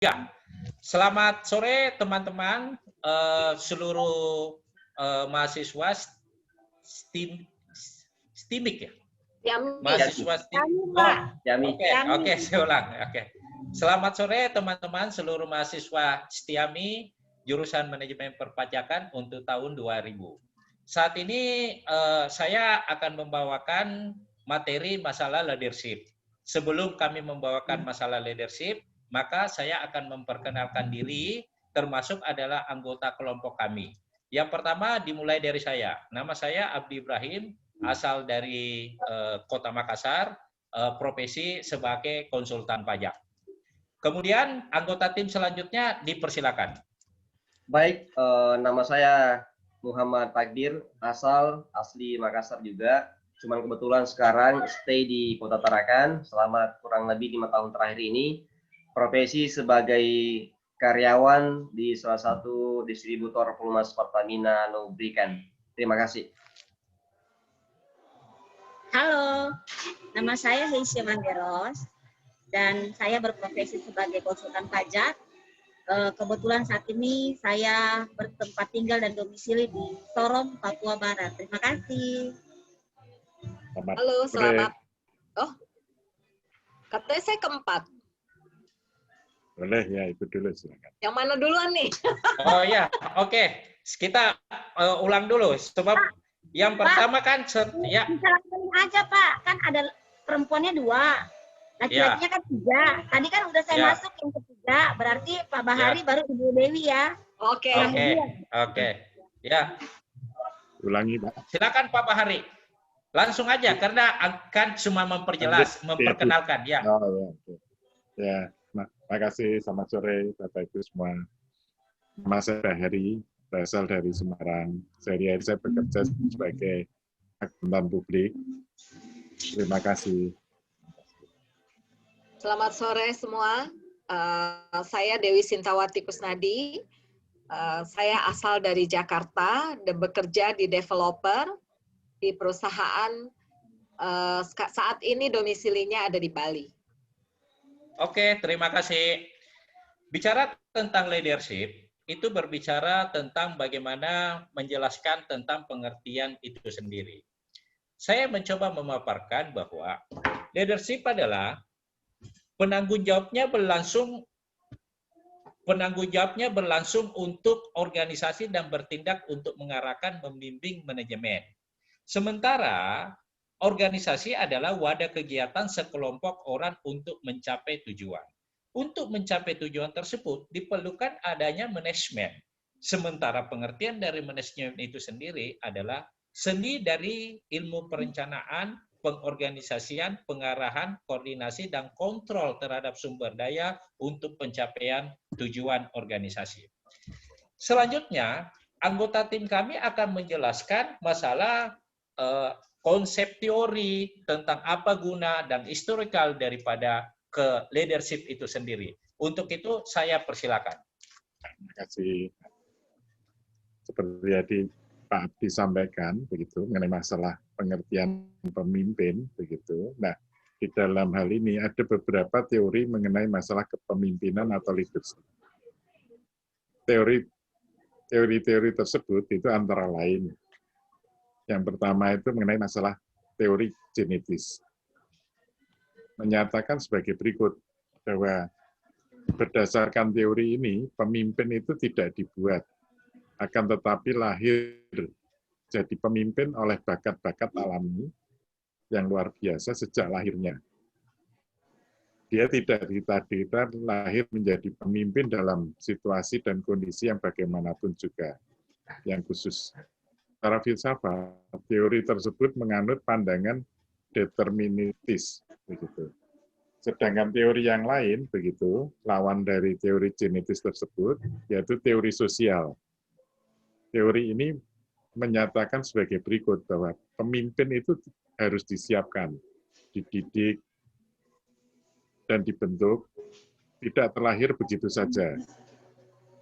Ya, selamat sore teman-teman, seluruh mahasiswa STIMIK ya? Mahasiswa STIMIK. Oke, saya ulang. Oke. Selamat sore teman-teman seluruh mahasiswa STIAMI jurusan Manajemen Perpajakan untuk tahun 2000. Saat ini saya akan membawakan materi masalah leadership. Sebelum kami membawakan masalah leadership, maka saya akan memperkenalkan diri, termasuk adalah anggota kelompok kami. Yang pertama dimulai dari saya. Nama saya Abdi Ibrahim, asal dari Kota Makassar, profesi sebagai konsultan pajak. Kemudian anggota tim selanjutnya dipersilakan. Baik, nama saya Muhammad Takdir, asli Makassar juga. Cuman kebetulan sekarang stay di Kota Tarakan selama kurang lebih 5 tahun terakhir ini. Profesi sebagai karyawan di salah satu distributor pelumas Pertamina Lubrikan. Terima kasih. Halo, nama saya Heisya Manggeros dan saya berprofesi sebagai konsultan pajak. Kebetulan saat ini saya bertempat tinggal dan domisili di Sorong, Papua Barat. Terima kasih. Halo, selamat. Oh, katanya saya keempat. Boleh ya, itu dulu silakan. Yang mana duluan nih? Oh ya, oke. Kita ulang dulu. Sebab yang pertama kan, ya. Bisa langsung aja Pak, kan ada perempuannya 2. Laki-lakinya kan 3. Tadi kan udah saya masuk yang ketiga, berarti Pak Bahari baru Ibu Dewi ya. Oke. Oke. Ya. Ulangi, Pak. Silakan Pak Bahari. Langsung aja, karena akan cuma memperjelas, memperkenalkan. Ya. Oh, ya. Ya, makasih. Selamat sore, Bapak Ibu semua. Nama saya Bahari, berasal dari Semarang. Sehari-hari saya bekerja sebagai akuntan publik. Terima kasih. Selamat sore semua. Saya Dewi Sintawati Kusnadi. Saya asal dari Jakarta dan bekerja di developer di perusahaan. Saat ini domisilinya ada di Bali. Oke, terima kasih. Bicara tentang leadership, itu berbicara tentang bagaimana menjelaskan tentang pengertian itu sendiri. Saya mencoba memaparkan bahwa leadership adalah penanggung jawabnya berlangsung untuk organisasi dan bertindak untuk mengarahkan, membimbing manajemen. Sementara organisasi adalah wadah kegiatan sekelompok orang untuk mencapai tujuan. Untuk mencapai tujuan tersebut diperlukan adanya manajemen. Sementara pengertian dari manajemen itu sendiri adalah seni dari ilmu perencanaan, pengorganisasian, pengarahan, koordinasi, dan kontrol terhadap sumber daya untuk pencapaian tujuan organisasi. Selanjutnya, anggota tim kami akan menjelaskan masalah konsep teori tentang apa guna dan historical daripada ke leadership itu sendiri. Untuk itu, saya persilakan. Terima kasih. Seperti tadi Pak Abdi sampaikan begitu mengenai masalah pengertian pemimpin begitu. Nah, di dalam hal ini ada beberapa teori mengenai masalah kepemimpinan atau leadership. Teori-teori tersebut itu antara lain. Yang pertama itu mengenai masalah teori genetis. Menyatakan sebagai berikut bahwa berdasarkan teori ini pemimpin itu tidak dibuat, akan tetapi lahir jadi pemimpin oleh bakat-bakat alami yang luar biasa sejak lahirnya. Dia tidak ditakdirkan lahir menjadi pemimpin dalam situasi dan kondisi yang bagaimanapun juga, yang khusus. Secara filsafat, teori tersebut menganut pandangan deterministis, begitu. Sedangkan teori yang lain, begitu, lawan dari teori genetis tersebut, yaitu teori sosial. Teori ini menyatakan sebagai berikut bahwa pemimpin itu harus disiapkan, dididik, dan dibentuk, tidak terlahir begitu saja.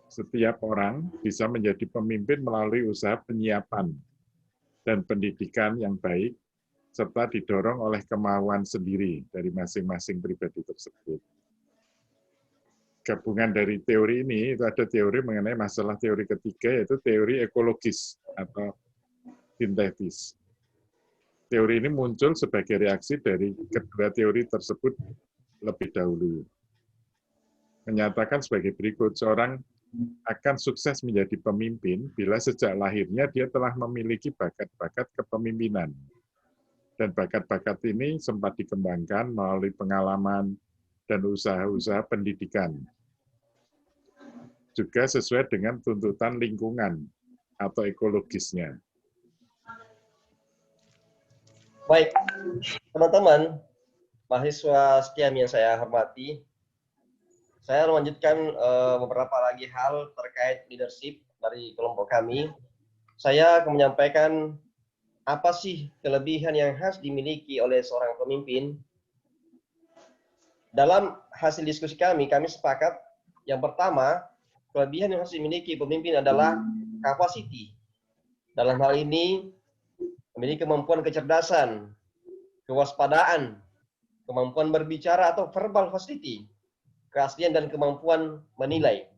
Setiap orang bisa menjadi pemimpin melalui usaha penyiapan dan pendidikan yang baik, serta didorong oleh kemauan sendiri dari masing-masing pribadi tersebut. gabungan dari teori ini, itu ada teori mengenai masalah teori ketiga, yaitu teori ekologis atau sintetis. Teori ini muncul sebagai reaksi dari kedua teori tersebut lebih dahulu. Menyatakan sebagai berikut, seorang akan sukses menjadi pemimpin bila sejak lahirnya dia telah memiliki bakat-bakat kepemimpinan. Dan bakat-bakat ini sempat dikembangkan melalui pengalaman dan usaha-usaha pendidikan. Juga sesuai dengan tuntutan lingkungan atau ekologisnya. Baik, teman-teman, mahasiswa STEM yang saya hormati, saya melanjutkan beberapa lagi hal terkait leadership dari kelompok kami. Saya akan menyampaikan apa sih kelebihan yang harus dimiliki oleh seorang pemimpin. Dalam hasil diskusi kami sepakat yang pertama, kelebihan yang harus dimiliki pemimpin adalah capacity. Dalam hal ini, memiliki kemampuan kecerdasan, kewaspadaan, kemampuan berbicara atau verbal facility, keaslian dan kemampuan menilai.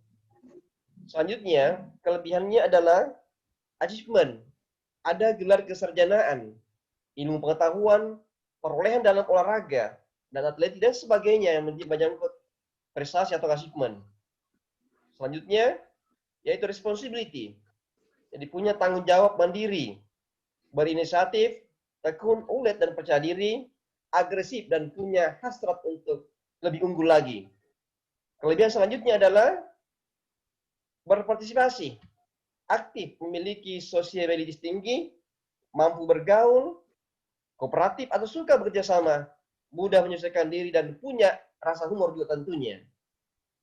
Selanjutnya, kelebihannya adalah achievement. Ada gelar kesarjanaan, ilmu pengetahuan, perolehan dalam olahraga, dan atletik dan sebagainya yang menyangkut prestasi atau achievement. Selanjutnya, yaitu responsibility. Jadi punya tanggung jawab mandiri, berinisiatif, tekun, ulet, dan percaya diri, agresif, dan punya hasrat untuk lebih unggul lagi. Kelebihan selanjutnya adalah berpartisipasi, aktif, memiliki sociability tinggi, mampu bergaul, kooperatif atau suka bekerja sama, mudah menyesuaikan diri, dan punya rasa humor juga tentunya.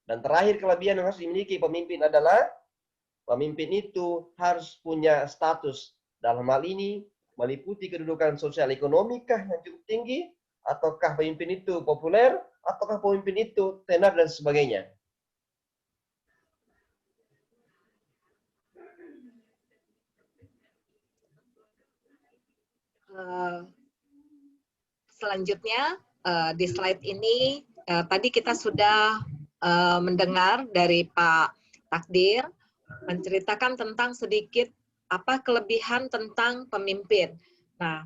Dan terakhir, kelebihan yang harus dimiliki pemimpin adalah pemimpin itu harus punya status. Dalam hal ini, meliputi kedudukan sosial ekonomi kah yang cukup tinggi, ataukah pemimpin itu populer, ataukah pemimpin itu tenar, dan sebagainya. Selanjutnya, di slide ini, tadi kita sudah mendengar dari Pak Takdir, menceritakan tentang sedikit apa kelebihan tentang pemimpin. Nah,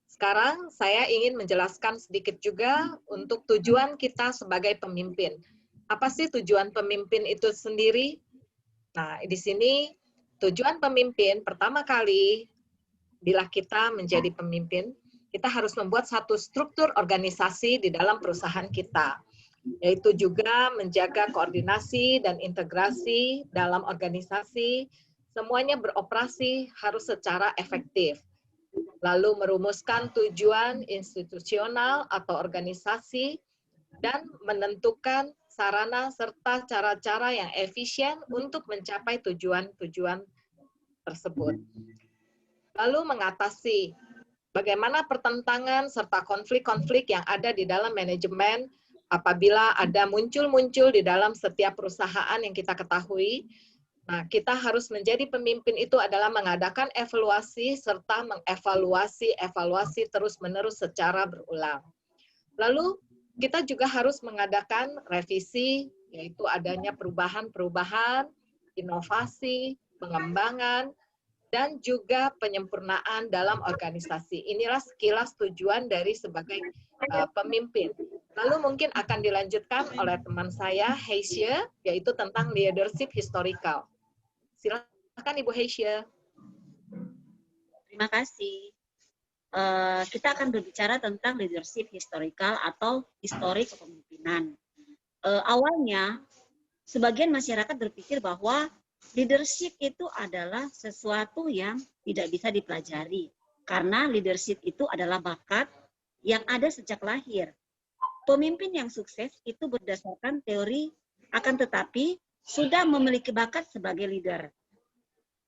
sekarang saya ingin menjelaskan sedikit juga untuk tujuan kita sebagai pemimpin. Apa sih tujuan pemimpin itu sendiri? Nah, di sini tujuan pemimpin pertama kali bila kita menjadi pemimpin, kita harus membuat satu struktur organisasi di dalam perusahaan kita, yaitu juga menjaga koordinasi dan integrasi dalam organisasi, semuanya beroperasi harus secara efektif. Lalu merumuskan tujuan institusional atau organisasi dan menentukan sarana serta cara-cara yang efisien untuk mencapai tujuan-tujuan tersebut. Lalu mengatasi bagaimana pertentangan serta konflik-konflik yang ada di dalam manajemen apabila ada muncul-muncul di dalam setiap perusahaan yang kita ketahui. Nah, kita harus menjadi pemimpin itu adalah mengadakan evaluasi serta mengevaluasi terus-menerus secara berulang. Lalu kita juga harus mengadakan revisi, yaitu adanya perubahan-perubahan, inovasi, pengembangan, dan juga penyempurnaan dalam organisasi. Inilah sekilas tujuan dari sebagai pemimpin. Lalu mungkin akan dilanjutkan oleh teman saya, Heisha, yaitu tentang leadership historical. Silakan Ibu Heisha. Terima kasih. Kita akan berbicara tentang leadership historical atau histori kepemimpinan. Awalnya, sebagian masyarakat berpikir bahwa leadership itu adalah sesuatu yang tidak bisa dipelajari. Karena leadership itu adalah bakat yang ada sejak lahir. Pemimpin yang sukses itu berdasarkan teori, akan tetapi sudah memiliki bakat sebagai leader.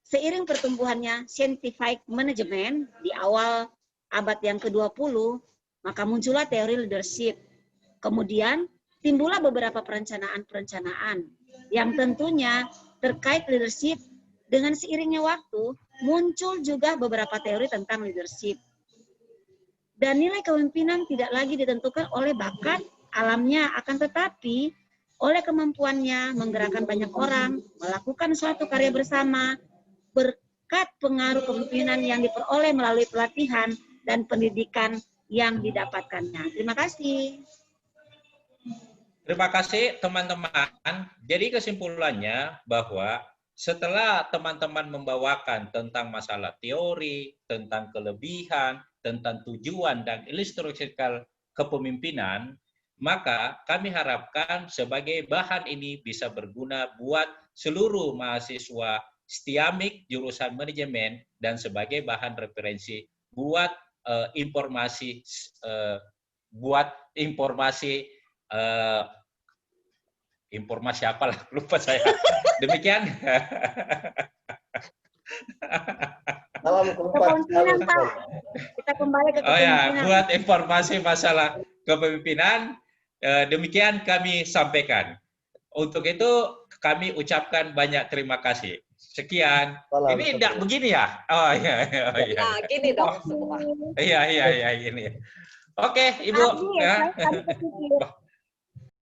Seiring pertumbuhannya scientific management di awal abad yang ke-20, maka muncullah teori leadership. Kemudian timbullah beberapa perencanaan-perencanaan yang tentunya terkait leadership. Dengan seiringnya waktu, muncul juga beberapa teori tentang leadership. Dan nilai kepemimpinan tidak lagi ditentukan oleh bakat alamnya, akan tetapi oleh kemampuannya menggerakkan banyak orang, melakukan suatu karya bersama, berkat pengaruh kepemimpinan yang diperoleh melalui pelatihan dan pendidikan yang didapatkannya. Terima kasih. Terima kasih teman-teman. Jadi kesimpulannya bahwa setelah teman-teman membawakan tentang masalah teori, tentang kelebihan, tentang tujuan dan ilustrasikan kepemimpinan, maka kami harapkan sebagai bahan ini bisa berguna buat seluruh mahasiswa STIAMIK jurusan manajemen dan sebagai bahan referensi buat informasi informasi apalah, lupa saya. Demikian. Salam Kepemimpinan, Pak. Kita kembali ke Oh ya, kepemimpinan. buat informasi masalah kepemimpinan, demikian kami sampaikan. Untuk itu kami ucapkan banyak terima kasih. Sekian. Salam. Ini tidak begini ya? Oh iya, iya, iya. Nah, gini dong semua. Iya, iya, iya, gini. Oke, Ibu. Abi, Ya. saya tadi kepikir.